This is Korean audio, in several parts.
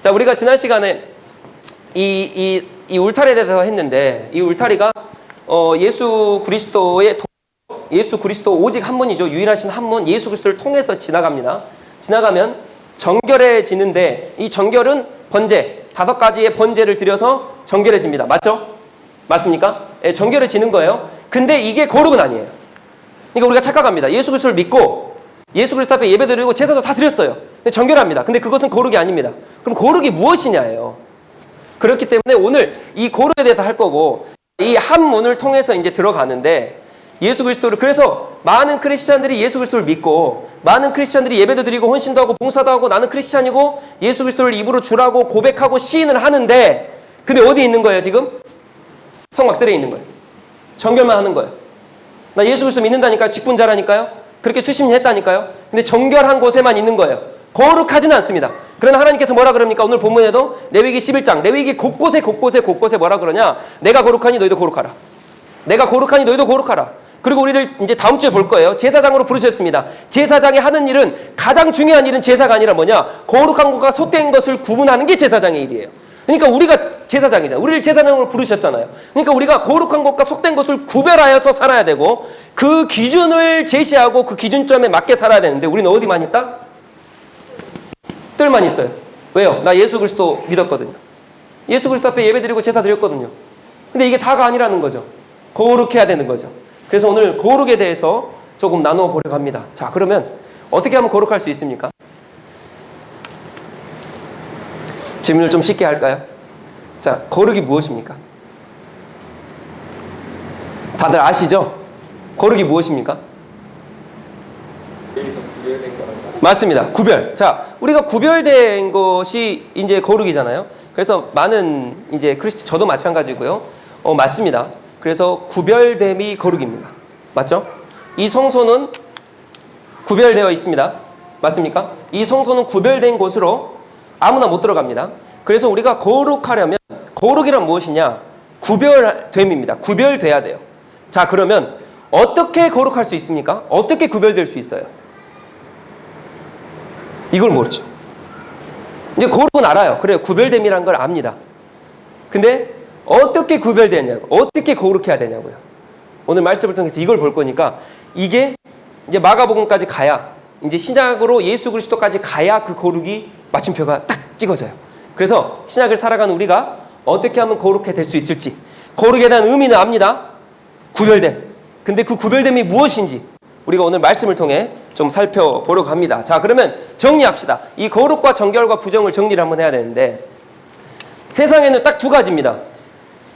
자, 우리가 지난 시간에 이 울타리에 대해서 했는데, 이 울타리가 예수 그리스도 오직 한 분이죠. 유일하신 한 분, 예수 그리스도를 통해서 지나갑니다. 지나가면 정결해지는데, 이 정결은 번제, 5가지의 번제를 드려서 정결해집니다. 맞죠? 맞습니까? 예, 정결해지는 거예요. 근데 이게 거룩은 아니에요. 그러니까 우리가 착각합니다. 예수 그리스도를 믿고 예수 그리스도 앞에 예배드리고 제사도 다 드렸어요. 근데 정결합니다. 근데 그것은 거룩이 아닙니다. 그럼 거룩이 무엇이냐예요. 그렇기 때문에 오늘 이 거룩에 대해서 할 거고, 이 한 문을 통해서 이제 들어가는데, 예수 그리스도를, 그래서 많은 크리스찬들이 예수 그리스도를 믿고, 많은 크리스찬들이 예배도 드리고 헌신도 하고 봉사도 하고 나는 크리스찬이고 예수 그리스도를 입으로 주라고 고백하고 시인을 하는데, 근데 어디 있는 거예요 지금? 성막들에 있는 거예요. 정결만 하는 거예요. 나 예수 그리스도 믿는다니까요. 직분자라니까요. 그렇게 수십 년 했다니까요. 근데 정결한 곳에만 있는 거예요. 거룩하지는 않습니다. 그러나 하나님께서 뭐라 그럽니까? 오늘 본문에도 레위기 11장, 레위기 곳곳에 뭐라 그러냐? 내가 거룩하니 너희도 거룩하라. 내가 거룩하니 너희도 거룩하라. 그리고 우리를 이제 다음 주에 볼 거예요. 제사장으로 부르셨습니다. 제사장이 하는 일은, 가장 중요한 일은 제사가 아니라 뭐냐? 거룩한 것과 솥된 것을 구분하는 게 제사장의 일이에요. 그러니까 우리가 제사장이잖아요. 우리를 제사장으로 부르셨잖아요. 그러니까 우리가 거룩한 것과 속된 것을 구별하여서 살아야 되고, 그 기준을 제시하고 그 기준점에 맞게 살아야 되는데, 우리는 어디만 있다? 뜰만 있어요. 왜요? 나 예수 그리스도 믿었거든요. 예수 그리스도 앞에 예배드리고 제사 드렸거든요. 근데 이게 다가 아니라는 거죠. 거룩해야 되는 거죠. 그래서 오늘 거룩에 대해서 조금 나누어 보려고 합니다. 자, 그러면 어떻게 하면 거룩할 수 있습니까? 질문을 좀 쉽게 할까요? 자, 거룩이 무엇입니까? 다들 아시죠? 거룩이 무엇입니까? 여기서 구별된 거라고. 맞습니다. 구별. 자, 우리가 구별된 것이 이제 거룩이잖아요. 그래서 많은 이제 저도 마찬가지고요. 맞습니다. 그래서 구별됨이 거룩입니다. 맞죠? 이 성소는 구별되어 있습니다. 맞습니까? 이 성소는 구별된 곳으로 아무나 못 들어갑니다. 그래서 우리가 거룩하려면, 거룩이란 무엇이냐? 구별됨입니다. 구별돼야 돼요. 자, 그러면 어떻게 거룩할 수 있습니까? 어떻게 구별될 수 있어요? 이걸 모르죠. 이제 거룩은 알아요. 그래요. 구별됨이라는 걸 압니다. 근데 어떻게 구별되냐고, 어떻게 거룩해야 되냐고요. 오늘 말씀을 통해서 이걸 볼 거니까, 이게 이제 마가복음까지 가야, 이제 신약으로 예수 그리스도까지 가야 그 거룩이 마침표가 딱 찍어져요. 그래서 신약을 살아가는 우리가 어떻게 하면 거룩해 될 수 있을지, 거룩에 대한 의미는 압니다. 구별됨. 근데 그 구별됨이 무엇인지 우리가 오늘 말씀을 통해 좀 살펴보려고 합니다. 자, 그러면 정리합시다. 이 거룩과 정결과 부정을 정리를 한번 해야 되는데, 세상에는 딱 2가지입니다.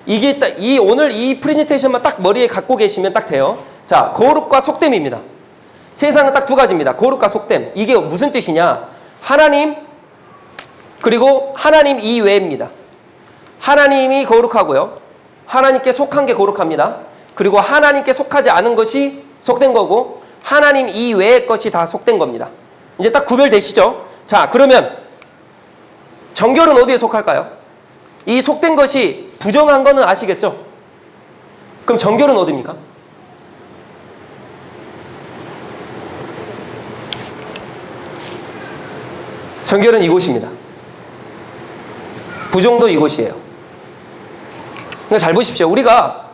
이게 딱 오늘 이 프레젠테이션만 딱 머리에 갖고 계시면 딱 돼요. 자, 거룩과 속됨입니다. 세상은 딱 2가지입니다. 거룩과 속됨. 이게 무슨 뜻이냐? 하나님, 그리고 하나님 이외입니다. 하나님이 거룩하고요. 하나님께 속한 게 거룩합니다. 그리고 하나님께 속하지 않은 것이 속된 거고, 하나님 이외의 것이 다 속된 겁니다. 이제 딱 구별되시죠? 자, 그러면 정결은 어디에 속할까요? 이 속된 것이 부정한 거는 아시겠죠? 그럼 정결은 어디입니까? 정결은 이곳입니다. 부정도 이곳이에요. 그러니까 잘 보십시오. 우리가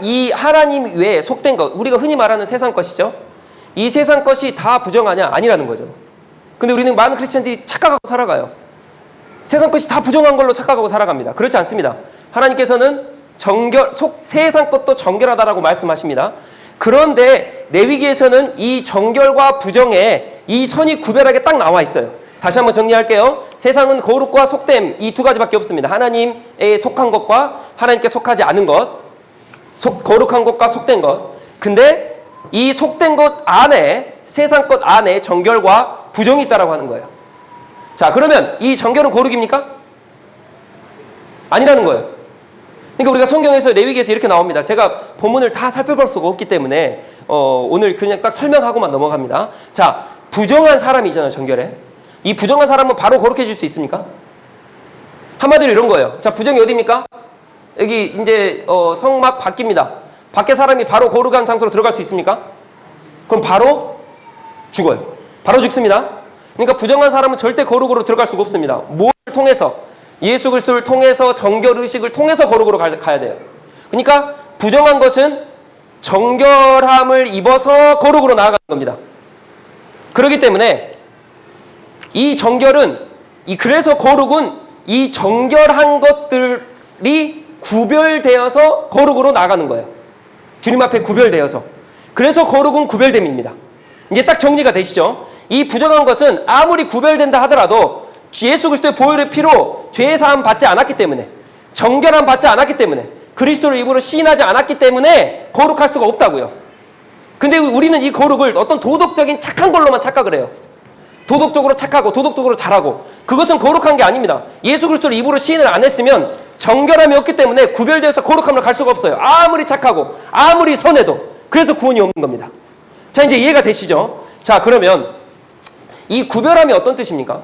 이 하나님 외에 속된 것, 우리가 흔히 말하는 세상 것이죠. 이 세상 것이 다 부정하냐? 아니라는 거죠. 근데 우리는 많은 크리스천들이 착각하고 살아가요. 세상 것이 다 부정한 걸로 착각하고 살아갑니다. 그렇지 않습니다. 하나님께서는 세상 것도 정결하다라고 말씀하십니다. 그런데 레위기에서는 이 정결과 부정에 이 선이 구별하게 딱 나와 있어요. 다시 한번 정리할게요. 세상은 거룩과 속됨, 이 2가지밖에 없습니다. 하나님에 속한 것과 하나님께 속하지 않은 것, 거룩한 것과 속된 것. 근데 이 속된 것 안에, 세상 것 안에 정결과 부정이 있다라고 하는 거예요. 자, 그러면 이 정결은 거룩입니까? 아니라는 거예요. 그러니까 우리가 성경에서 레위기에서 이렇게 나옵니다. 제가 본문을 다 살펴볼 수가 없기 때문에 오늘 그냥 딱 설명하고만 넘어갑니다. 자, 부정한 사람이 있잖아요, 정결에. 이 부정한 사람은 바로 거룩해질 수 있습니까? 한마디로 이런 거예요. 자, 부정이 어디입니까? 여기 이제 성막 밖입니다. 밖에 사람이 바로 거룩한 장소로 들어갈 수 있습니까? 그럼 바로 죽어요. 바로 죽습니다. 그러니까 부정한 사람은 절대 거룩으로 들어갈 수가 없습니다. 뭘 통해서? 예수 그리스도를 통해서, 정결 의식을 통해서 거룩으로 가야 돼요. 그러니까 부정한 것은 정결함을 입어서 거룩으로 나아가는 겁니다. 그렇기 때문에 이 정결은, 그래서 거룩은 이 정결한 것들이 구별되어서 거룩으로 나가는 거예요. 주님 앞에 구별되어서. 그래서 거룩은 구별됨입니다. 이제 딱 정리가 되시죠? 이 부정한 것은 아무리 구별된다 하더라도 예수 그리스도의 보혈의 피로 죄사함 받지 않았기 때문에, 정결함 받지 않았기 때문에, 그리스도를 입으로 시인하지 않았기 때문에 거룩할 수가 없다고요. 근데 우리는 이 거룩을 어떤 도덕적인 착한 걸로만 착각을 해요. 도덕적으로 착하고 도덕적으로 잘하고, 그것은 거룩한 게 아닙니다. 예수 그리스도를 입으로 시인을 안 했으면 정결함이 없기 때문에 구별되어서 거룩함을 갈 수가 없어요. 아무리 착하고 아무리 선해도. 그래서 구원이 없는 겁니다. 자, 이제 이해가 되시죠? 자, 그러면 이 구별함이 어떤 뜻입니까?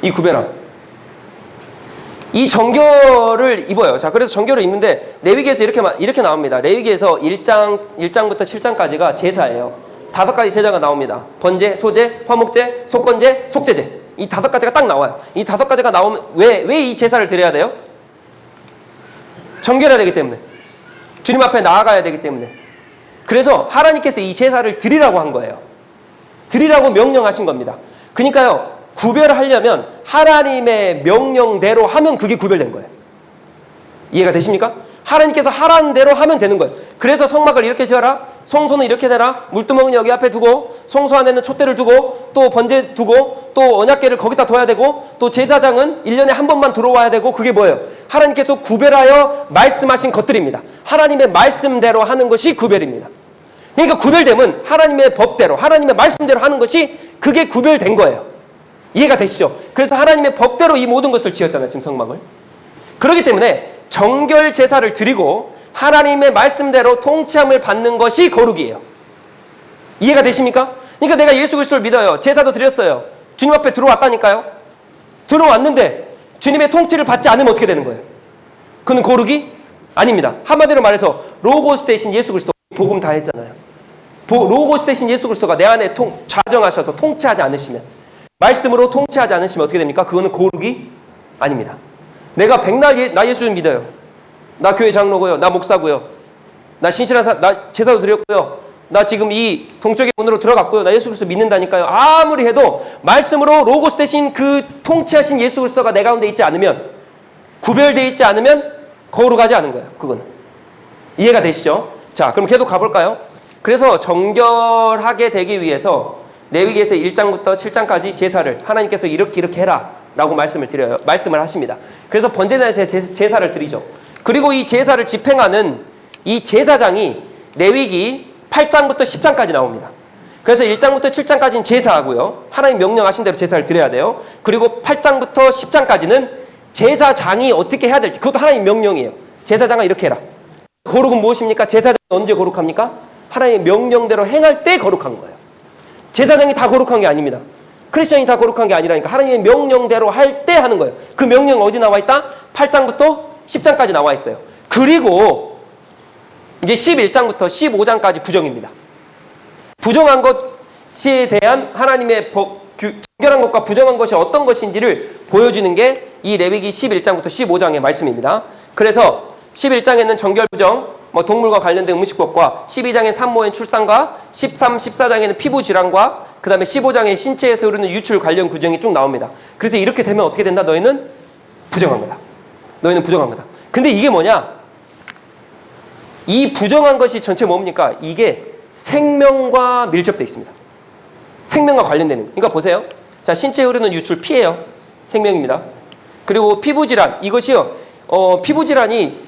이 구별함, 이 정결을 입어요. 자, 그래서 정결을 입는데 레위기에서 이렇게 나옵니다. 레위기에서 1장부터 7장까지가 제사예요. 5가지 제사가 나옵니다. 번제, 소제, 화목제, 속건제, 속죄제. 이 5가지가 딱 나와요. 이 5가지가 나오면 왜 이 제사를 드려야 돼요? 정결해야 되기 때문에. 주님 앞에 나아가야 되기 때문에. 그래서 하나님께서 이 제사를 드리라고 한 거예요. 드리라고 명령하신 겁니다. 그러니까요, 구별을 하려면 하나님의 명령대로 하면 그게 구별된 거예요. 이해가 되십니까? 하나님께서 하라는 대로 하면 되는 거예요. 그래서 성막을 이렇게 지어라, 성소는 이렇게 되라, 물두멍은 여기 앞에 두고, 성소 안에는 촛대를 두고, 또 번제 두고, 또 언약궤를 거기다 둬야 되고, 또 제사장은 1년에 한 번만 들어와야 되고, 그게 뭐예요? 하나님께서 구별하여 말씀하신 것들입니다. 하나님의 말씀대로 하는 것이 구별입니다. 그러니까 구별됨은 하나님의 법대로, 하나님의 말씀대로 하는 것이 그게 구별된 거예요. 이해가 되시죠? 그래서 하나님의 법대로 이 모든 것을 지었잖아요, 지금 성막을. 그렇기 때문에 정결 제사를 드리고 하나님의 말씀대로 통치함을 받는 것이 거룩이에요. 이해가 되십니까? 그러니까 내가 예수 그리스도를 믿어요. 제사도 드렸어요. 주님 앞에 들어왔다니까요. 들어왔는데 주님의 통치를 받지 않으면 어떻게 되는 거예요? 그는 거룩이 아닙니다. 한마디로 말해서 로고스 대신 예수 그리스도 복음 다 했잖아요. 로고스 대신 예수 그리스도가 내 안에 좌정하셔서 통치하지 않으시면, 말씀으로 통치하지 않으시면 어떻게 됩니까? 그거는 거룩이 아닙니다. 내가 백날 나 예수 믿어요. 나 교회 장로고요. 나 목사고요. 나 신실한 사람, 나 제사도 드렸고요. 나 지금 이 동쪽의 문으로 들어갔고요. 나 예수 그리스도 믿는다니까요. 아무리 해도 말씀으로 로고스 대신 그 통치하신 예수 그리스도가 내 가운데 있지 않으면, 구별되어 있지 않으면 거룩하지 않은 거예요. 그거는. 이해가 되시죠? 자, 그럼 계속 가볼까요? 그래서 정결하게 되기 위해서 레위기에서 1장부터 7장까지 제사를 하나님께서 이렇게 해라 라고 말씀을 하십니다. 그래서 번제단에서 제사를 드리죠. 그리고 이 제사를 집행하는 이 제사장이 레위기 8장부터 10장까지 나옵니다. 그래서 1장부터 7장까지는 제사하고요. 하나님 명령하신 대로 제사를 드려야 돼요. 그리고 8장부터 10장까지는 제사장이 어떻게 해야 될지, 그것도 하나님 명령이에요. 제사장아 이렇게 해라. 거룩은 무엇입니까? 제사장이 언제 거룩합니까? 하나님의 명령대로 행할 때 거룩한 거예요. 제사장이 다 거룩한 게 아닙니다. 크리스천이 다 거룩한 게 아니라니까. 하나님의 명령대로 할 때 하는 거예요. 그 명령 어디 나와 있다? 8장부터 10장까지 나와 있어요. 그리고 이제 11장부터 15장까지 부정입니다. 부정한 것에 대한 하나님의 정결한 것과 부정한 것이 어떤 것인지를 보여주는 게 이 레위기 11장부터 15장의 말씀입니다. 그래서 11장에는 정결 부정, 동물과 관련된 음식법과, 12장의 산모의 출산과, 13, 14장에는 피부 질환과, 그 다음에 15장의 신체에서 흐르는 유출 관련 규정이 쭉 나옵니다. 그래서 이렇게 되면 어떻게 된다? 너희는 부정한 거다. 너희는 부정한 거다. 근데 이게 뭐냐? 이 부정한 것이 전체 뭡니까? 이게 생명과 밀접되어 있습니다. 생명과 관련되는 거. 그러니까 보세요. 자, 신체에 흐르는 유출 피예요. 생명입니다. 그리고 피부 질환, 이것이요. 피부 질환이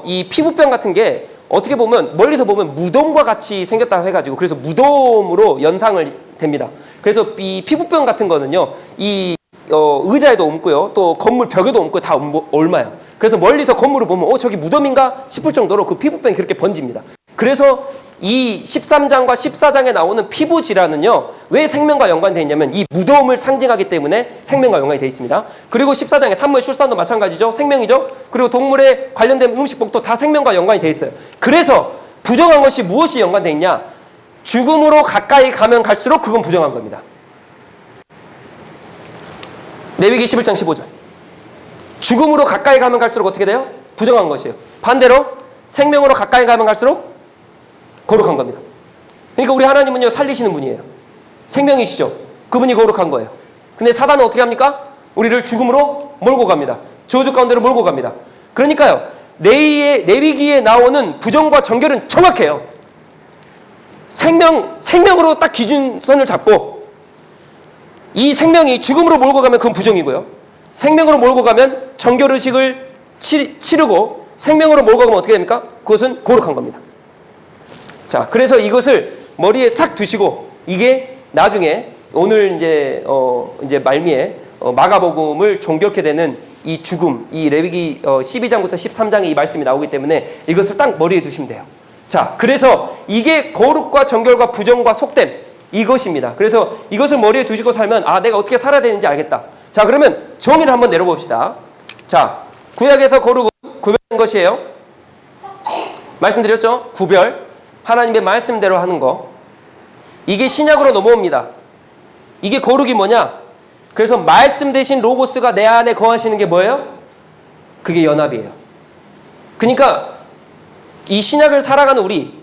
이 피부병 같은 게 어떻게 보면 멀리서 보면 무덤과 같이 생겼다고 해가지고, 그래서 무덤으로 연상을 됩니다. 그래서 이 피부병 같은 거는요, 이 의자에도 옮고요, 또 건물 벽에도 옮고 다 옮아요. 그래서 멀리서 건물을 보면 저기 무덤인가 싶을 정도로 그 피부병이 그렇게 번집니다. 그래서 이 13장과 14장에 나오는 피부 질환은요, 왜 생명과 연관되어 있냐면 이 무덤을 상징하기 때문에 생명과 연관이 되어 있습니다. 그리고 14장에 산모의 출산도 마찬가지죠. 생명이죠. 그리고 동물에 관련된 음식법도 다 생명과 연관이 되어 있어요. 그래서 부정한 것이 무엇이 연관되어 있냐? 죽음으로 가까이 가면 갈수록 그건 부정한 겁니다. 레위기 11장 15절. 죽음으로 가까이 가면 갈수록 어떻게 돼요? 부정한 것이에요. 반대로 생명으로 가까이 가면 갈수록 거룩한 겁니다. 그러니까 우리 하나님은요, 살리시는 분이에요. 생명이시죠. 그분이 거룩한 거예요. 근데 사단은 어떻게 합니까? 우리를 죽음으로 몰고 갑니다. 저주 가운데로 몰고 갑니다. 그러니까요, 레위기에 나오는 부정과 정결은 정확해요. 생명으로 딱 기준선을 잡고, 이 생명이 죽음으로 몰고 가면 그건 부정이고요. 생명으로 몰고 가면 정결의식을 치르고 생명으로 몰고 가면 어떻게 됩니까? 그것은 거룩한 겁니다. 자, 그래서 이것을 머리에 싹 두시고, 이게 나중에 오늘 이제 말미에 마가복음을 종결케 되는 이 죽음, 이 레위기 12장부터 13장에 이 말씀이 나오기 때문에 이것을 딱 머리에 두시면 돼요. 자, 그래서 이게 거룩과 정결과 부정과 속됨, 이것입니다. 그래서 이것을 머리에 두시고 살면, 아, 내가 어떻게 살아야 되는지 알겠다. 자, 그러면 정의를 한번 내려봅시다. 자, 구약에서 거룩은 구별된 것이에요. 말씀드렸죠? 구별. 하나님의 말씀대로 하는 거. 이게 신약으로 넘어옵니다. 이게 거룩이 뭐냐? 그래서 말씀 대신 로고스가 내 안에 거하시는 게 뭐예요? 그게 연합이에요. 그러니까 이 신약을 살아가는 우리,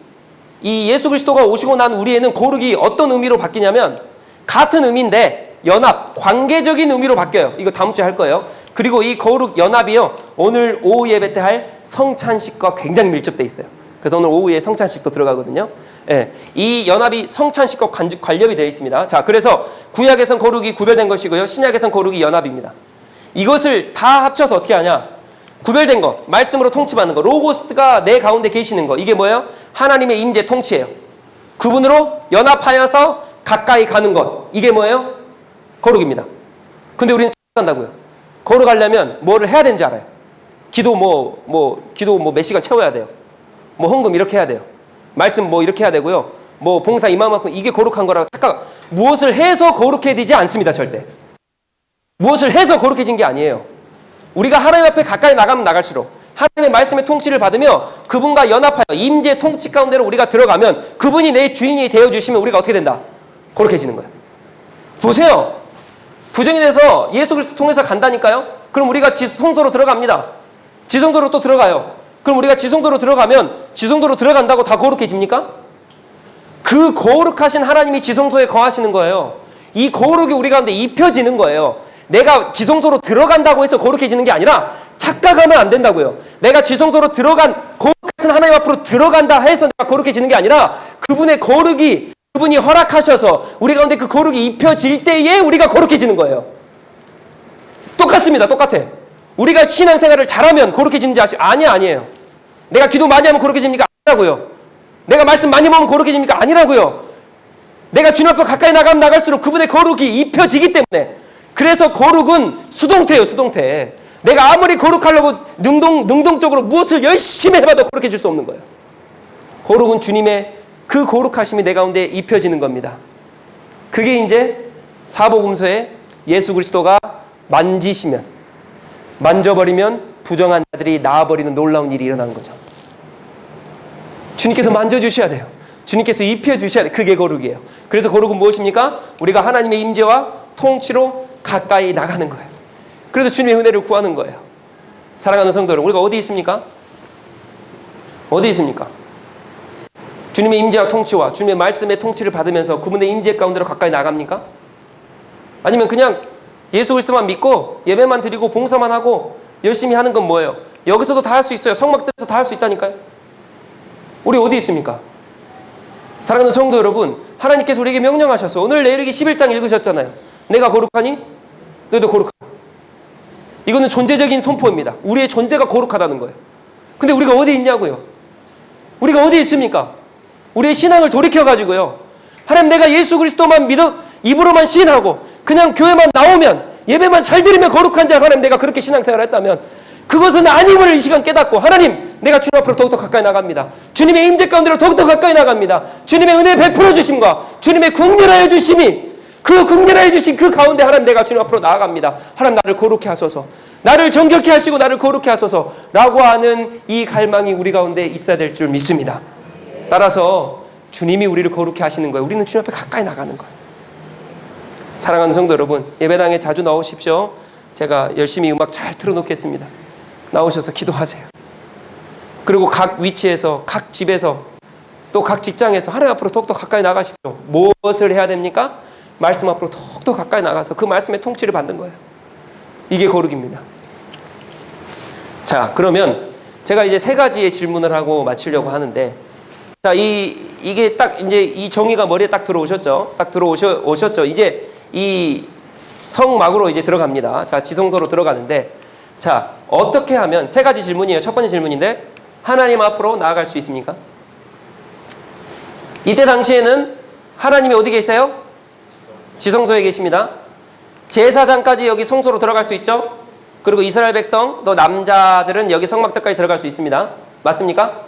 이 예수 그리스도가 오시고 난 우리에는 거룩이 어떤 의미로 바뀌냐면, 같은 의미인데 연합, 관계적인 의미로 바뀌어요. 이거 다음 주에 할 거예요. 그리고 이 거룩 연합이요, 오늘 오후 예배 때 할 성찬식과 굉장히 밀접돼 있어요. 그래서 오늘 오후에 성찬식도 들어가거든요. 예, 이 연합이 성찬식과 관련이 되어 있습니다. 자, 그래서 구약에선 거룩이 구별된 것이고요, 신약에선 거룩이 연합입니다. 이것을 다 합쳐서 어떻게 하냐? 구별된 거, 말씀으로 통치받는 거, 로고스가 내 가운데 계시는 거, 이게 뭐예요? 하나님의 임재 통치예요. 그분으로 연합하여서 가까이 가는 것, 이게 뭐예요? 거룩입니다. 근데 우리는 찾아간다고요. 거룩하려면 뭐를 해야 되는지 알아요. 기도 몇 시간 채워야 돼요. 뭐 헌금 이렇게 해야 돼요. 말씀 뭐 이렇게 해야 되고요. 뭐 봉사 이만큼, 이게 거룩한 거라고 착각. 무엇을 해서 거룩해지지 않습니다. 절대. 무엇을 해서 거룩해진 게 아니에요. 우리가 하나님 앞에 가까이 나가면 나갈수록 하나님의 말씀의 통치를 받으며 그분과 연합하여 임재 통치 가운데로 우리가 들어가면, 그분이 내 주인이 되어주시면 우리가 어떻게 된다? 거룩해지는 거예요. 보세요. 부정이 돼서 예수 그리스도 통해서 간다니까요. 그럼 우리가 지성소로 들어갑니다. 지성소로 또 들어가요. 그럼 우리가 지성소로 들어가면 지성소로 들어간다고 다 거룩해집니까? 그 거룩하신 하나님이 지성소에 거하시는 거예요. 이 거룩이 우리 가운데 입혀지는 거예요. 내가 지성소로 들어간다고 해서 거룩해지는 게 아니라 착각하면 안 된다고요. 내가 지성소로 들어간 거룩하신 하나님 앞으로 들어간다 해서 내가 거룩해지는 게 아니라, 그분의 거룩이, 그분이 허락하셔서 우리 가운데 그 거룩이 입혀질 때에 우리가 거룩해지는 거예요. 똑같습니다. 똑같아. 우리가 신앙생활을 잘하면 거룩해지는지 아니에요. 내가 기도 많이 하면 거룩해집니까? 아니라고요. 내가 말씀 많이 먹으면 거룩해집니까? 아니라고요. 내가 주님 앞에 가까이 나가면 나갈수록 그분의 거룩이 입혀지기 때문에. 그래서 거룩은 수동태예요. 수동태. 내가 아무리 거룩하려고 능동적으로 무엇을 열심히 해봐도 거룩해질 수 없는 거예요. 거룩은 주님의 그 거룩하심이 내 가운데 입혀지는 겁니다. 그게 이제 사복음서에 예수 그리스도가 만져버리면 부정한 자들이 나아버리는 놀라운 일이 일어나는 거죠. 주님께서 만져주셔야 돼요. 주님께서 입혀주셔야 돼요. 그게 거룩이에요. 그래서 거룩은 무엇입니까? 우리가 하나님의 임재와 통치로 가까이 나가는 거예요. 그래서 주님의 은혜를 구하는 거예요. 사랑하는 성도 여러분, 우리가 어디 있습니까? 어디 있습니까? 주님의 임재와 통치와 주님의 말씀의 통치를 받으면서 그분의 임재 가운데로 가까이 나갑니까? 아니면 그냥 예수 그리스도만 믿고 예배만 드리고 봉사만 하고 열심히 하는 건 뭐예요? 여기서도 다 할 수 있어요. 성막들에서 다 할 수 있다니까요. 우리 어디 있습니까? 사랑하는 성도 여러분, 하나님께서 우리에게 명령하셔서 오늘 레위기 11장 읽으셨잖아요. 내가 거룩하니 너희도 거룩하다. 이거는 존재적인 선포입니다. 우리의 존재가 거룩하다는 거예요. 근데 우리가 어디 있냐고요? 우리가 어디 있습니까? 우리의 신앙을 돌이켜가지고요, 하나님, 내가 예수 그리스도만 믿어 입으로만 시인하고 그냥 교회만 나오면 예배만 잘 드리면 거룩한 자, 하나님, 내가 그렇게 신앙생활을 했다면 그것은 아님을 이 시간 깨닫고, 하나님, 내가 주님 앞으로 더욱더 가까이 나갑니다. 주님의 임재 가운데로 더욱더 가까이 나갑니다. 주님의 은혜 베풀어 주심과 주님의 국률하여 주심이, 그 국률하여 주신 그 가운데 하나님, 내가 주님 앞으로 나아갑니다. 하나님, 나를 거룩해 하소서, 나를 정결케 하시고 나를 거룩해 하소서 라고 하는 이 갈망이 우리 가운데 있어야 될 줄 믿습니다. 따라서 주님이 우리를 거룩해 하시는 거예요. 우리는 주님 앞에 가까이 나가는 거예요. 사랑하는 성도 여러분, 예배당에 자주 나오십시오. 제가 열심히 음악 잘 틀어놓겠습니다. 나오셔서 기도하세요. 그리고 각 위치에서, 각 집에서, 또 각 직장에서 하나님 앞으로 더욱더 가까이 나가십시오. 무엇을 해야 됩니까? 말씀 앞으로 더욱더 가까이 나가서 그 말씀의 통치를 받는 거예요. 이게 거룩입니다. 자, 그러면 제가 이제 세 가지의 질문을 하고 마치려고 하는데, 자, 이게 딱 이제 이 정의가 머리에 딱 들어오셨죠? 딱 들어오셨죠? 이제 이 성막으로 이제 들어갑니다. 자, 지성소로 들어가는데, 자, 어떻게 하면, 세 가지 질문이에요. 첫 번째 질문인데, 하나님 앞으로 나아갈 수 있습니까? 이때 당시에는 하나님이 어디 계세요? 지성소에 계십니다. 제사장까지 여기 성소로 들어갈 수 있죠? 그리고 이스라엘 백성, 또 남자들은 여기 성막들까지 들어갈 수 있습니다. 맞습니까?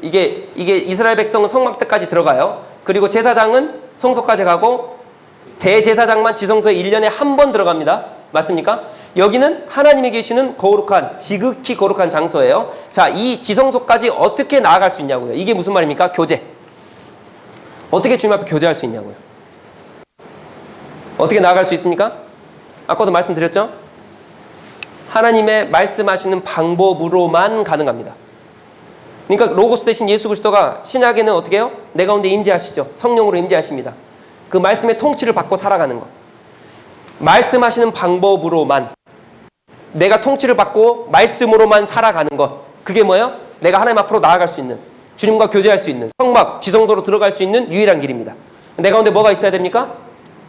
이게 이스라엘 백성은 성막들까지 들어가요. 그리고 제사장은 성소까지 가고 대제사장만 지성소에 1년에 한 번 들어갑니다. 맞습니까? 여기는 하나님이 계시는 거룩한, 지극히 거룩한 장소예요. 자, 이 지성소까지 어떻게 나아갈 수 있냐고요. 이게 무슨 말입니까? 교제. 어떻게 주님 앞에 교제할 수 있냐고요. 어떻게 나아갈 수 있습니까? 아까도 말씀드렸죠? 하나님의 말씀하시는 방법으로만 가능합니다. 그러니까 로고스 대신 예수 그리스도가 신약에는 어떻게 해요? 내 가운데 임재하시죠. 성령으로 임재하십니다. 그 말씀의 통치를 받고 살아가는 것. 말씀하시는 방법으로만, 내가 통치를 받고 말씀으로만 살아가는 것. 그게 뭐예요? 내가 하나님 앞으로 나아갈 수 있는, 주님과 교제할 수 있는, 성막, 지성소로 들어갈 수 있는 유일한 길입니다. 내 가운데 뭐가 있어야 됩니까?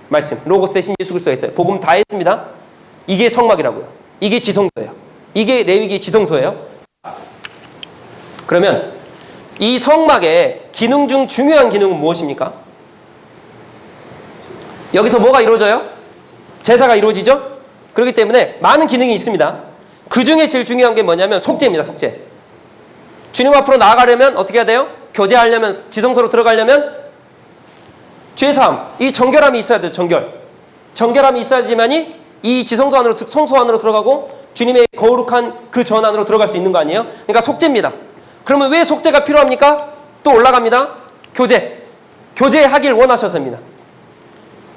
말씀. 로고스 대신 예수 그리스도가 있어요. 복음 다 했습니다. 이게 성막이라고요. 이게 지성소예요. 이게 레위기 지성소예요. 그러면 이 성막의 기능 중 중요한 기능은 무엇입니까? 여기서 뭐가 이루어져요? 제사가 이루어지죠? 그렇기 때문에 많은 기능이 있습니다. 그 중에 제일 중요한 게 뭐냐면 속죄입니다. 속죄. 주님 앞으로 나아가려면 어떻게 해야 돼요? 교제하려면, 지성소로 들어가려면 죄사함, 이 정결함이 있어야 돼요. 정결함이 있어야지만이 이 지성소 안으로, 성소 안으로 들어가고 주님의 거룩한 그 전 안으로 들어갈 수 있는 거 아니에요? 그러니까 속죄입니다. 그러면 왜 속죄가 필요합니까? 또 올라갑니다. 교제하길 원하셔서입니다.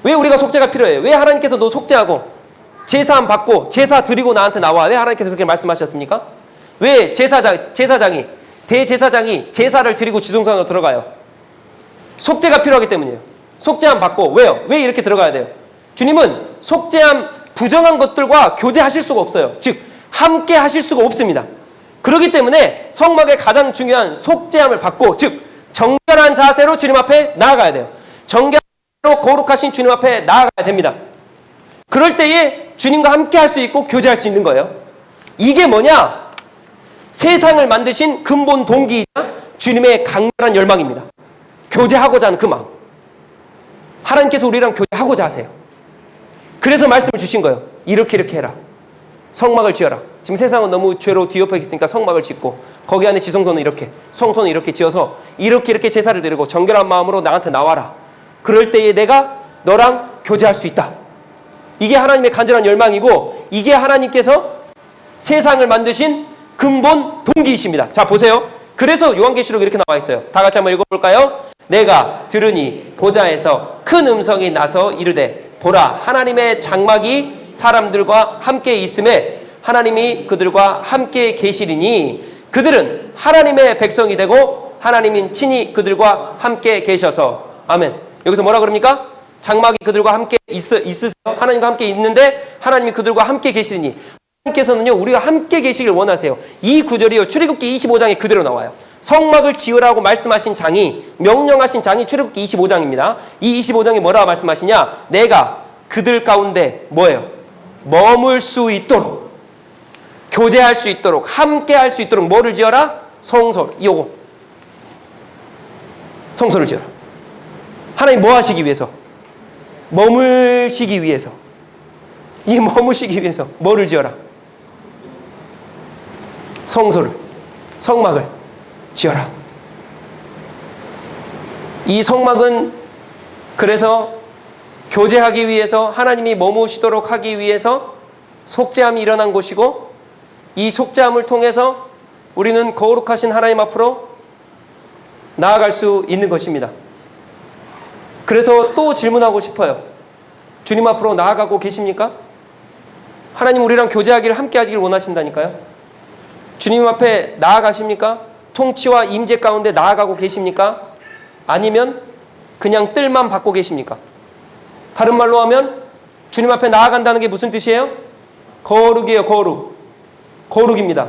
왜 우리가 속죄가 필요해요? 왜 하나님께서 너 속죄하고 제사함 받고 제사 드리고 나한테 나와? 왜 하나님께서 그렇게 말씀하셨습니까? 왜 제사장이 대제사장이 제사를 드리고 지성소 안으로 들어가요? 속죄가 필요하기 때문이에요. 속죄함 받고. 왜요? 왜 이렇게 들어가야 돼요? 주님은 속죄함 부정한 것들과 교제하실 수가 없어요. 즉 함께 하실 수가 없습니다. 그렇기 때문에 성막의 가장 중요한 속죄함을 받고, 즉 정결한 자세로 주님 앞에 나아가야 돼요. 정결로 거룩하신 주님 앞에 나아가야 됩니다. 그럴 때에 주님과 함께 할 수 있고 교제할 수 있는 거예요. 이게 뭐냐? 세상을 만드신 근본 동기이자 주님의 강렬한 열망입니다. 교제하고자 하는 그 마음. 하나님께서 우리랑 교제하고자 하세요. 그래서 말씀을 주신 거예요. 이렇게 해라. 성막을 지어라. 지금 세상은 너무 죄로 뒤엎여 있으니까 성막을 짓고 거기 안에 지성소는 이렇게, 성소는 이렇게 지어서 이렇게 제사를 드리고 정결한 마음으로 나한테 나와라. 그럴 때에 내가 너랑 교제할 수 있다. 이게 하나님의 간절한 열망이고, 이게 하나님께서 세상을 만드신 근본 동기이십니다. 자, 보세요. 그래서 요한계시록 이렇게 나와 있어요. 다 같이 한번 읽어볼까요? 내가 들으니 보좌에서 큰 음성이 나서 이르되, 보라, 하나님의 장막이 사람들과 함께 있음에 하나님이 그들과 함께 계시리니 그들은 하나님의 백성이 되고 하나님인 친히 그들과 함께 계셔서. 아멘. 여기서 뭐라 그럽니까? 장막이 그들과 함께 있으세요. 하나님과 함께 있는데 하나님이 그들과 함께 계시리니, 하나님께서는요 우리가 함께 계시길 원하세요. 이 구절이요 출애굽기 25장에 그대로 나와요. 성막을 지으라고 말씀하신 장이, 명령하신 장이 출애굽기 25장입니다. 이 25장이 뭐라고 말씀하시냐? 내가 그들 가운데 뭐예요? 머물 수 있도록, 교제할 수 있도록, 함께 할 수 있도록 뭐를 지어라? 성소. 요거 성소를 지어라. 하나님 뭐 하시기 위해서? 머물시기 위해서. 이 머무시기 위해서 뭐를 지어라? 성소를, 성막을 지어라. 이 성막은 그래서 교제하기 위해서, 하나님이 머무시도록 하기 위해서 속죄함이 일어난 곳이고, 이 속죄함을 통해서 우리는 거룩하신 하나님 앞으로 나아갈 수 있는 것입니다. 그래서 또 질문하고 싶어요. 주님 앞으로 나아가고 계십니까? 하나님 우리랑 교제하기를 함께 하시길 원하신다니까요. 주님 앞에 나아가십니까? 통치와 임재 가운데 나아가고 계십니까? 아니면 그냥 뜰만 받고 계십니까? 다른 말로 하면 주님 앞에 나아간다는 게 무슨 뜻이에요? 거룩이에요. 거룩. 거룩입니다.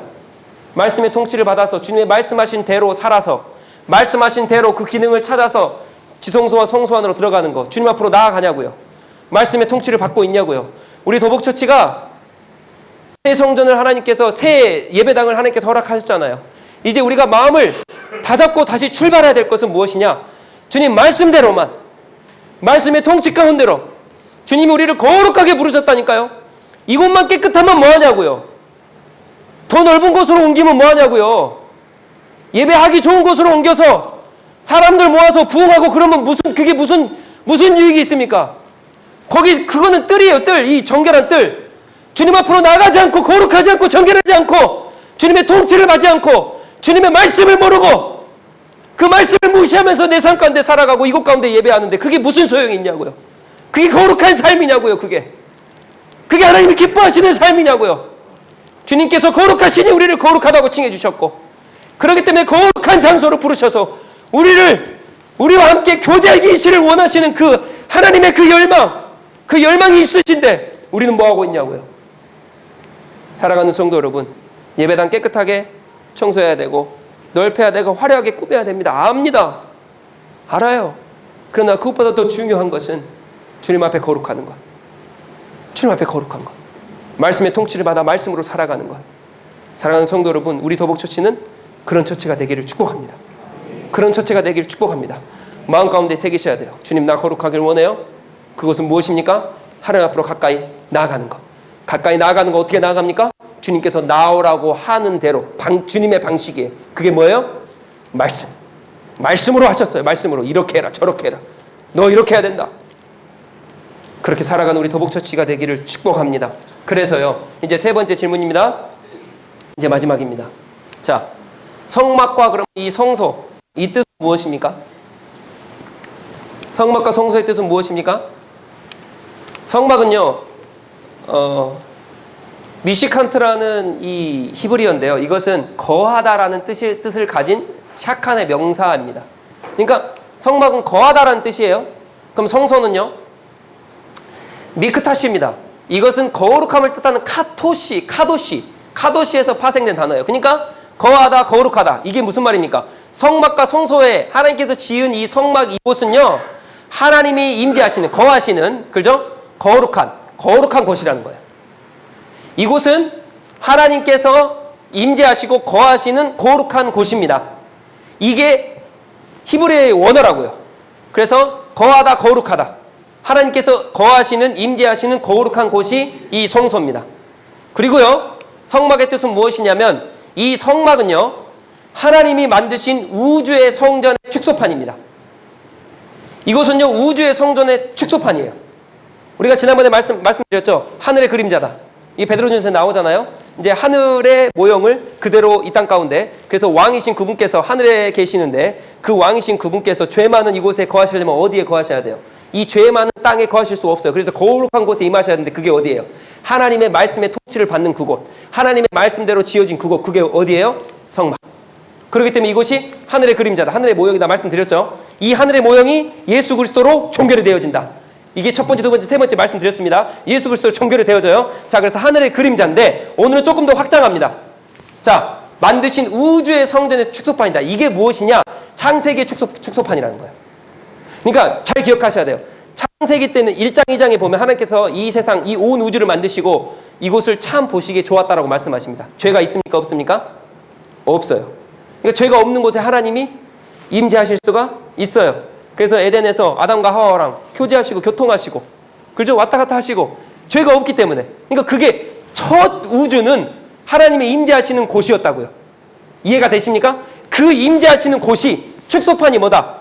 말씀의 통치를 받아서 주님의 말씀하신 대로 살아서 말씀하신 대로 그 기능을 찾아서 지성소와 성소 안으로 들어가는 거. 주님 앞으로 나아가냐고요. 말씀의 통치를 받고 있냐고요. 우리 도복처치가 새 성전을 하나님께서 새 예배당을 하나님께서 허락하셨잖아요. 이제 우리가 마음을 다잡고 다시 출발해야 될 것은 무엇이냐? 주님 말씀대로만, 말씀의 통치 가운데로 주님이 우리를 거룩하게 부르셨다니까요. 이곳만 깨끗하면 뭐하냐고요. 더 넓은 곳으로 옮기면 뭐하냐고요. 예배하기 좋은 곳으로 옮겨서 사람들 모아서 부흥하고 그러면 그게 무슨 유익이 있습니까? 그거는 뜰이에요. 뜰. 이 정결한 뜰. 주님 앞으로 나가지 않고 거룩하지 않고 정결하지 않고 주님의 통치를 받지 않고 주님의 말씀을 모르고 그 말씀을 무시하면서 내 삶 가운데 살아가고 이곳 가운데 예배하는데 그게 무슨 소용이 있냐고요. 그게 거룩한 삶이냐고요. 그게 하나님이 기뻐하시는 삶이냐고요. 주님께서 거룩하시니 우리를 거룩하다고 칭해 주셨고, 그렇기 때문에 거룩한 장소로 부르셔서 우리와 함께 교제하기를 원하시는 그 하나님의 그 열망이 있으신데 우리는 뭐하고 있냐고요. 사랑하는 성도 여러분, 예배당 깨끗하게 청소해야 되고 넓혀야 되고 화려하게 꾸며야 됩니다. 압니다. 알아요. 그러나 그것보다 더 중요한 것은 주님 앞에 거룩하는 것. 주님 앞에 거룩한 것. 말씀의 통치를 받아 말씀으로 살아가는 것. 사랑하는 성도 여러분, 우리 도복처치는 그런 처치가 되기를 축복합니다. 그런 처치가 되기를 축복합니다. 마음 가운데 새기셔야 돼요. 주님, 나 거룩하길 원해요. 그것은 무엇입니까? 하나님 앞으로 가까이 나아가는 것. 가까이 나아가는 거 어떻게 나아갑니까? 주님께서 나오라고 하는 대로 주님의 방식이에요. 그게 뭐예요? 말씀. 말씀으로 하셨어요. 말씀으로. 이렇게 해라 저렇게 해라. 너 이렇게 해야 된다. 그렇게 살아가는 우리 도복처치가 되기를 축복합니다. 그래서요, 이제 세 번째 질문입니다. 이제 마지막입니다. 자, 성막과 그럼 이 성소, 이 뜻은 무엇입니까? 성막과 성소의 뜻은 무엇입니까? 성막은요, 미시칸트라는 이 히브리어인데요. 이것은 거하다라는 뜻을 가진 샤칸의 명사입니다. 그러니까 성막은 거하다라는 뜻이에요. 그럼 성소는요? 미크타시입니다. 이것은 거룩함을 뜻하는 카도시에서 파생된 단어예요. 그러니까 거하다, 거룩하다. 이게 무슨 말입니까? 성막과 성소에 하나님께서 지은 이 성막 이곳은요, 하나님이 임재하시는, 거하시는, 그죠? 거룩한 곳이라는 거예요. 이곳은 하나님께서 임재하시고 거하시는 거룩한 곳입니다. 이게 히브리어의 원어라고요. 그래서 거하다, 거룩하다. 하나님께서 거하시는, 임재하시는 거룩한 곳이 이 성소입니다. 그리고요, 성막의 뜻은 무엇이냐면 이 성막은요, 하나님이 만드신 우주의 성전의 축소판입니다. 이것은요, 우주의 성전의 축소판이에요. 우리가 지난번에 말씀드렸죠. 하늘의 그림자다. 이 베드로전서에 나오잖아요. 이제 하늘의 모형을 그대로 이 땅 가운데, 그래서 왕이신 그분께서 하늘에 계시는데 그 왕이신 그분께서 죄 많은 이곳에 거하시려면 어디에 거하셔야 돼요? 이 죄 많은 땅에 거하실 수가 없어요. 그래서 거룩한 곳에 임하셔야 하는데 그게 어디예요? 하나님의 말씀의 통치를 받는 그곳, 하나님의 말씀대로 지어진 그곳, 그게 어디예요? 성막. 그렇기 때문에 이곳이 하늘의 그림자다, 하늘의 모형이다 말씀드렸죠. 이 하늘의 모형이 예수 그리스도로 종결이 되어진다. 이게 첫 번째, 두 번째, 세 번째 말씀드렸습니다. 예수 그리스도로 종결이 되어져요. 자, 그래서 하늘의 그림자인데 오늘은 조금 더 확장합니다. 자, 만드신 우주의 성전의 축소판이다. 이게 무엇이냐? 창세기의 축소판이라는 거예요. 그러니까 잘 기억하셔야 돼요. 창세기 때는 1장, 2장에 보면 하나님께서 이 세상, 이 온 우주를 만드시고 이곳을 참 보시기에 좋았다라고 말씀하십니다. 죄가 있습니까? 없습니까? 없어요. 그러니까 죄가 없는 곳에 하나님이 임재하실 수가 있어요. 그래서 에덴에서 아담과 하와랑 교제하시고 교통하시고, 그죠? 왔다 갔다 하시고, 죄가 없기 때문에. 그러니까 그게 첫 우주는 하나님의 임재하시는 곳이었다고요. 이해가 되십니까? 그 임재하시는 곳이 축소판이 뭐다?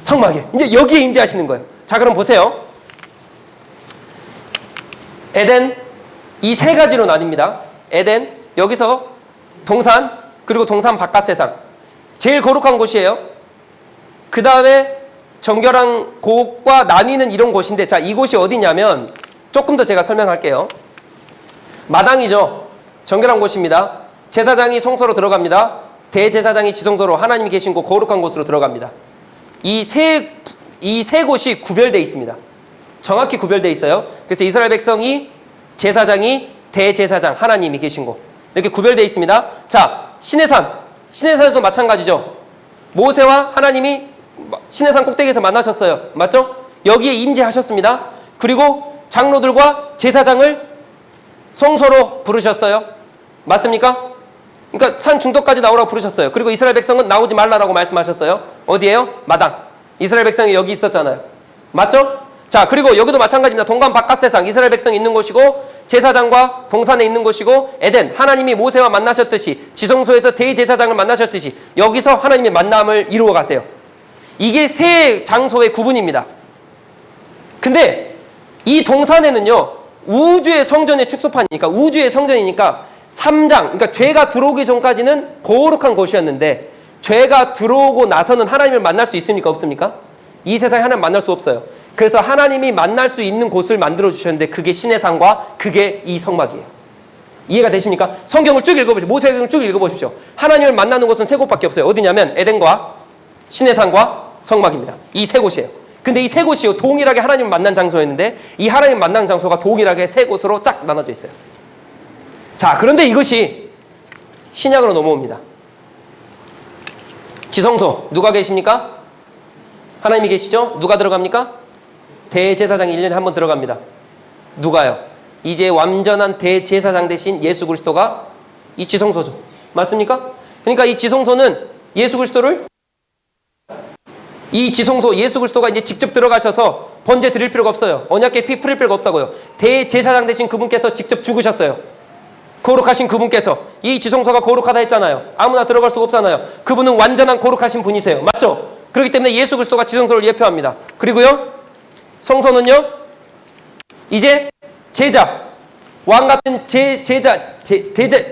성막이에요. 이제 여기에 임재하시는 거예요. 자, 그럼 보세요. 에덴, 이 세 가지로 나뉩니다. 에덴, 여기서 동산, 그리고 동산 바깥 세상. 제일 거룩한 곳이에요. 그 다음에 정결한 곳과 나뉘는 이런 곳인데, 자, 이곳이 어디냐면 조금 더 제가 설명할게요. 마당이죠. 정결한 곳입니다. 제사장이 성소로 들어갑니다. 대제사장이 지성소로 하나님이 계신 곳 거룩한 곳으로 들어갑니다. 이 세 곳이 구별되어 있습니다. 정확히 구별되어 있어요. 그래서 이스라엘 백성이 제사장이 대제사장 하나님이 계신 곳 이렇게 구별되어 있습니다. 자, 시내산도 마찬가지죠. 모세와 하나님이 시내산 꼭대기에서 만나셨어요. 맞죠? 여기에 임재하셨습니다. 그리고 장로들과 제사장을 성소로 부르셨어요. 맞습니까? 그러니까 산 중턱까지 나오라고 부르셨어요. 그리고 이스라엘 백성은 나오지 말라라고 말씀하셨어요. 어디예요? 마당. 이스라엘 백성이 여기 있었잖아요. 맞죠? 자, 그리고 여기도 마찬가지입니다. 동간 바깥 세상 이스라엘 백성이 있는 곳이고 제사장과 동산에 있는 곳이고 에덴 하나님이 모세와 만나셨듯이 지성소에서 대제사장을 만나셨듯이 여기서 하나님의 만남을 이루어 가세요. 이게 세 장소의 구분입니다. 근데 이 동산에는요, 우주의 성전의 축소판이니까 우주의 성전이니까 3장, 그러니까 죄가 들어오기 전까지는 거룩한 곳이었는데 죄가 들어오고 나서는 하나님을 만날 수 있습니까? 없습니까? 이 세상에 하나님 만날 수 없어요. 그래서 하나님이 만날 수 있는 곳을 만들어 주셨는데 그게 시내산과 그게 이 성막이에요. 이해가 되십니까? 성경을 쭉 읽어보십시오. 모세경을 쭉 읽어보십시오. 하나님을 만나는 곳은 세 곳밖에 없어요. 어디냐면 에덴과 시내산과 성막입니다. 이 세 곳이에요. 근데 이 세 곳이요, 동일하게 하나님을 만난 장소였는데 이 하나님 만난 장소가 동일하게 세 곳으로 쫙 나눠져 있어요. 자, 그런데 이것이 신약으로 넘어옵니다. 지성소 누가 계십니까? 하나님이 계시죠? 누가 들어갑니까? 대제사장이 1년에 한 번 들어갑니다. 누가요? 이제 완전한 대제사장 대신 예수 그리스도가 이 지성소죠. 맞습니까? 그러니까 이 지성소는 예수 그리스도를 이 지성소 예수 그리스도가 이제 직접 들어가셔서 번제 드릴 필요가 없어요. 언약궤 피 뿌릴 필요가 없다고요. 대제사장 되신 그분께서 직접 죽으셨어요. 거룩하신 그분께서 이 지성소가 거룩하다 했잖아요. 아무나 들어갈 수가 없잖아요. 그분은 완전한 거룩하신 분이세요. 맞죠? 그렇기 때문에 예수 그리스도가 지성소를 예표합니다. 그리고요, 성소는요, 이제 제자, 왕 같은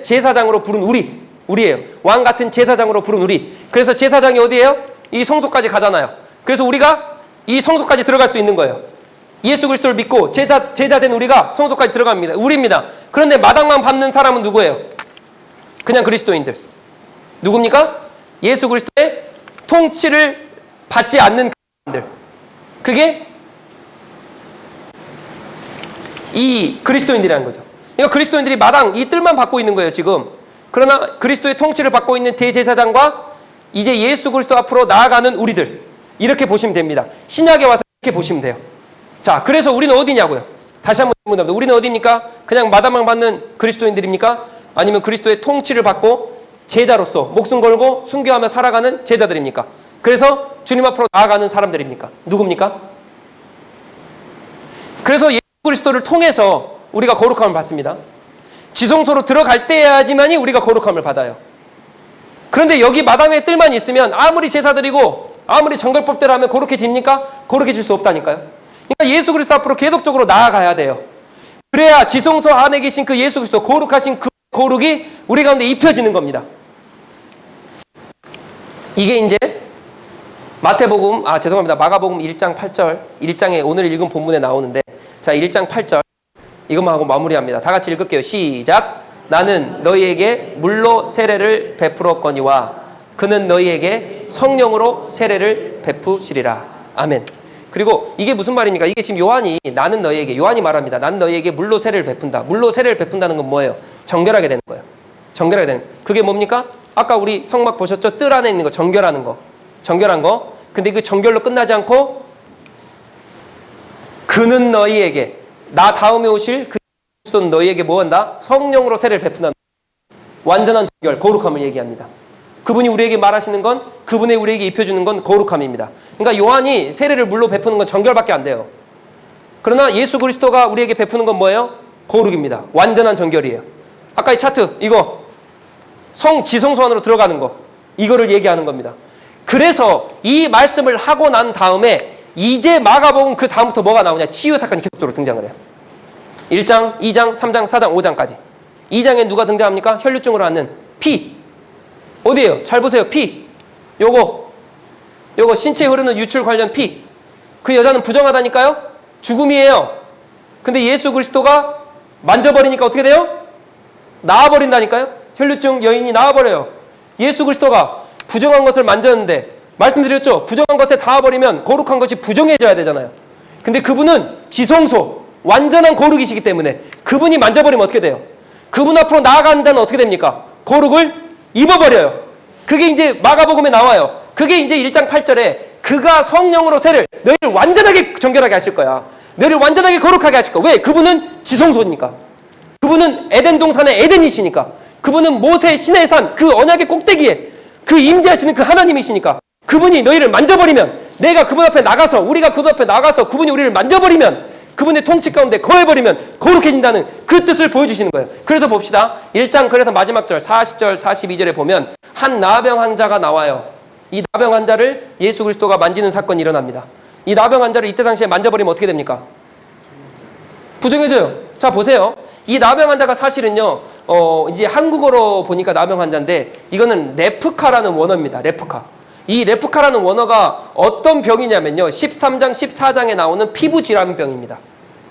제사장으로 부른 우리예요. 왕 같은 제사장으로 부른 우리. 그래서 제사장이 어디예요? 이 성소까지 가잖아요. 그래서 우리가 이 성소까지 들어갈 수 있는 거예요. 예수 그리스도를 믿고 제자된 우리가 성소까지 들어갑니다. 우리입니다. 그런데 마당만 밟는 사람은 누구예요? 그냥 그리스도인들. 누굽니까? 예수 그리스도의 통치를 받지 않는 사람들. 그게 이 그리스도인들이라는 거죠. 그러니까 그리스도인들이 마당 이 뜰만 받고 있는 거예요, 지금. 그러나 그리스도의 통치를 받고 있는 대제사장과 이제 예수 그리스도 앞으로 나아가는 우리들, 이렇게 보시면 됩니다. 신약에 와서 이렇게 보시면 돼요. 자, 그래서 우리는 어디냐고요? 다시 한번 질문합니다. 우리는 어디입니까? 그냥 마다망 받는 그리스도인들입니까? 아니면 그리스도의 통치를 받고 제자로서 목숨 걸고 순교하며 살아가는 제자들입니까? 그래서 주님 앞으로 나아가는 사람들입니까? 누굽니까? 그래서 예수 그리스도를 통해서 우리가 거룩함을 받습니다. 지성소로 들어갈 때야지만이 우리가 거룩함을 받아요. 그런데 여기 마당에 뜰만 있으면 아무리 제사드리고 아무리 정결법대로 하면 거룩해집니까? 거룩해질 수 없다니까요. 그러니까 예수 그리스도 앞으로 계속적으로 나아가야 돼요. 그래야 지성소 안에 계신 그 예수 그리스도, 거룩하신 그 거룩이 우리 가운데 입혀지는 겁니다. 이게 이제 마가복음 1장 8절, 1장에 오늘 읽은 본문에 나오는데, 자, 1장 8절 이것만 하고 마무리합니다. 다 같이 읽을게요. 시작. 나는 너희에게 물로 세례를 베풀었거니와 그는 너희에게 성령으로 세례를 베푸시리라. 아멘. 그리고 이게 무슨 말입니까? 이게 지금 요한이 요한이 말합니다. 나는 너희에게 물로 세례를 베푼다. 물로 세례를 베푼다는 건 뭐예요? 정결하게 되는 거예요. 정결하게 되는. 그게 뭡니까? 아까 우리 성막 보셨죠? 뜰 안에 있는 거, 정결하는 거. 정결한 거. 근데 그 정결로 끝나지 않고 그는 너희에게, 나 다음에 오실 그 그리스도는 너희에게 뭐 한다? 성령으로 세례를 베푼다. 완전한 정결, 거룩함을 얘기합니다. 그분이 우리에게 말하시는 건, 그분이 우리에게 입혀주는 건 거룩함입니다. 그러니까 요한이 세례를 물로 베푸는 건 정결밖에 안 돼요. 그러나 예수 그리스도가 우리에게 베푸는 건 뭐예요? 거룩입니다. 완전한 정결이에요. 아까 이 차트, 이거 지성소 안으로 들어가는 거, 이거를 얘기하는 겁니다. 그래서 이 말씀을 하고 난 다음에 이제 마가복음 그 다음부터 뭐가 나오냐? 치유 사건이 계속적으로 등장을 해요. 1장, 2장, 3장, 4장, 5장까지. 2장에 누가 등장합니까? 혈류증으로 앓는 피. 어디에요? 잘 보세요. 피. 요거 신체에 흐르는 유출 관련 피. 그 여자는 부정하다니까요? 죽음이에요. 근데 예수 그리스도가 만져버리니까 어떻게 돼요? 나아버린다니까요. 혈루증 여인이 나아버려요. 예수 그리스도가 부정한 것을 만졌는데, 말씀드렸죠. 부정한 것에 닿아버리면 거룩한 것이 부정해져야 되잖아요. 근데 그분은 지성소, 완전한 거룩이시기 때문에 그분이 만져버리면 어떻게 돼요? 그분 앞으로 나아가는 자는 어떻게 됩니까? 거룩을 입어버려요. 그게 이제 마가복음에 나와요. 그게 이제 1장 8절에 그가 성령으로 세를 너희를 완전하게 정결하게 하실 거야. 너희를 완전하게 거룩하게 하실 거야. 왜? 그분은 지성소니까. 그분은 에덴 동산의 에덴이시니까. 그분은 모세 시내 산 그 언약의 꼭대기에 그 임재하시는 그 하나님이시니까. 그분이 너희를 만져버리면, 내가 그분 앞에 나가서, 우리가 그분 앞에 나가서 그분이 우리를 만져버리면, 그분의 통치 가운데 거해버리면 거룩해진다는 그 뜻을 보여주시는 거예요. 그래서 봅시다. 1장 그래서 마지막 절 40절 42절에 보면 한 나병 환자가 나와요. 이 나병 환자를 예수 그리스도가 만지는 사건이 일어납니다. 이 나병 환자를 이때 당시에 만져버리면 어떻게 됩니까? 부정해져요. 자, 보세요. 이 나병 환자가 사실은요, 이제 한국어로 보니까 나병 환자인데, 이거는 레프카라는 원어입니다. 레프카. 이 레프카라는 원어가 어떤 병이냐면요, 13장, 14장에 나오는 피부질환병입니다.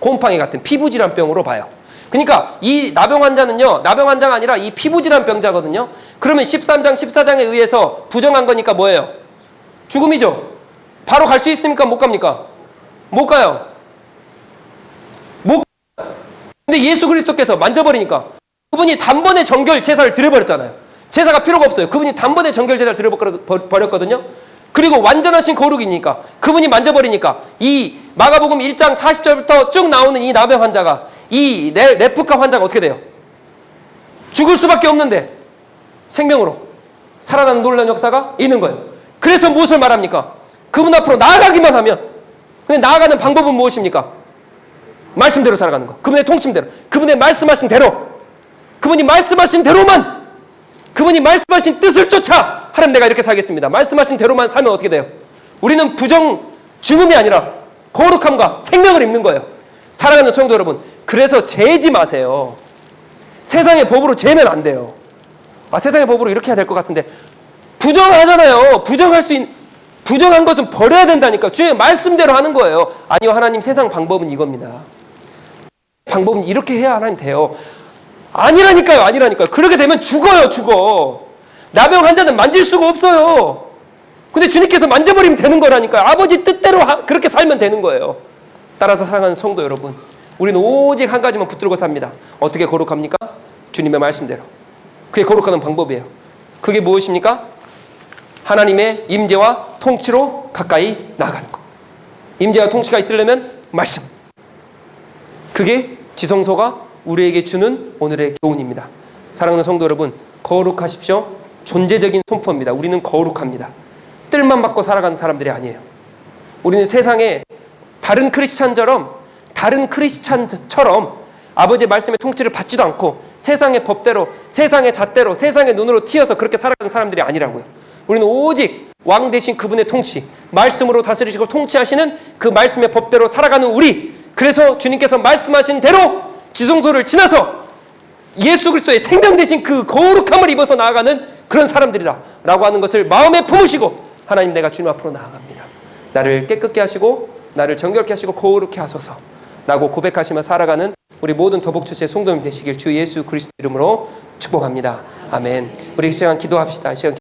곰팡이 같은 피부질환병으로 봐요. 그러니까 이 나병 환자는요, 나병 환자가 아니라 이 피부질환병자거든요. 그러면 13장, 14장에 의해서 부정한 거니까 뭐예요? 죽음이죠. 바로 갈 수 있습니까? 못 갑니까? 못 가요. 못 가요. 근데 예수 그리스도께서 만져버리니까 그분이 단번에 정결 제사를 드려버렸잖아요. 제사가 필요가 없어요. 그분이 단번에 정결 제사를 드려버렸거든요. 그리고 완전하신 거룩이니까 그분이 만져버리니까 이 마가복음 1장 40절부터 쭉 나오는 이 나병 환자가, 이 레프카 환자가 어떻게 돼요? 죽을 수밖에 없는데 생명으로 살아나는 놀라운 역사가 있는 거예요. 그래서 무엇을 말합니까? 그분 앞으로 나아가기만 하면, 근데 나아가는 방법은 무엇입니까? 말씀대로 살아가는 거. 그분의 통침대로, 그분의 말씀하신 대로, 그분이 말씀하신 대로만, 그분이 말씀하신 뜻을 쫓아 하나님 내가 이렇게 살겠습니다. 말씀하신 대로만 살면 어떻게 돼요? 우리는 죽음이 아니라 거룩함과 생명을 입는 거예요. 사랑하는 성도 여러분, 그래서 재지 마세요. 세상의 법으로 재면 안 돼요. 세상의 법으로 이렇게 해야 될 것 같은데, 부정하잖아요. 부정한 것은 버려야 된다니까. 주의 말씀대로 하는 거예요. 아니요, 하나님, 세상 방법은 이겁니다. 방법은 이렇게 해야 하나님 돼요. 아니라니까요. 그렇게 되면 죽어. 나병 환자는 만질 수가 없어요. 근데 주님께서 만져버리면 되는 거라니까요. 아버지 뜻대로 그렇게 살면 되는 거예요. 따라서 사랑하는 성도 여러분, 우리는 오직 한 가지만 붙들고 삽니다. 어떻게 거룩합니까? 주님의 말씀대로. 그게 거룩하는 방법이에요. 그게 무엇입니까? 하나님의 임재와 통치로 가까이 나아가는 것. 임재와 통치가 있으려면 말씀. 그게 지성소가 우리에게 주는 오늘의 교훈입니다. 사랑하는 성도 여러분, 거룩하십시오. 존재적인 선포입니다. 우리는 거룩합니다. 뜰만 받고 살아가는 사람들이 아니에요. 우리는 세상에 다른 크리스찬처럼 아버지의 말씀의 통치를 받지도 않고 세상의 법대로, 세상의 잣대로, 세상의 눈으로 튀어서 그렇게 살아가는 사람들이 아니라고요. 우리는 오직 왕 대신 그분의 통치, 말씀으로 다스리시고 통치하시는 그 말씀의 법대로 살아가는 우리. 그래서 주님께서 말씀하신 대로 지성소를 지나서 예수 그리스도의 생명 대신 그 거룩함을 입어서 나아가는 그런 사람들이다 라고 하는 것을 마음에 품으시고, 하나님, 내가 주님 앞으로 나아갑니다. 나를 깨끗게 하시고 나를 정결케 하시고 거룩케 하소서 라고 고백하시며 살아가는 우리 모든 더복처치의 성도님 되시길 주 예수 그리스도 이름으로 축복합니다. 아멘. 우리 이 시간 기도합시다. 이 시간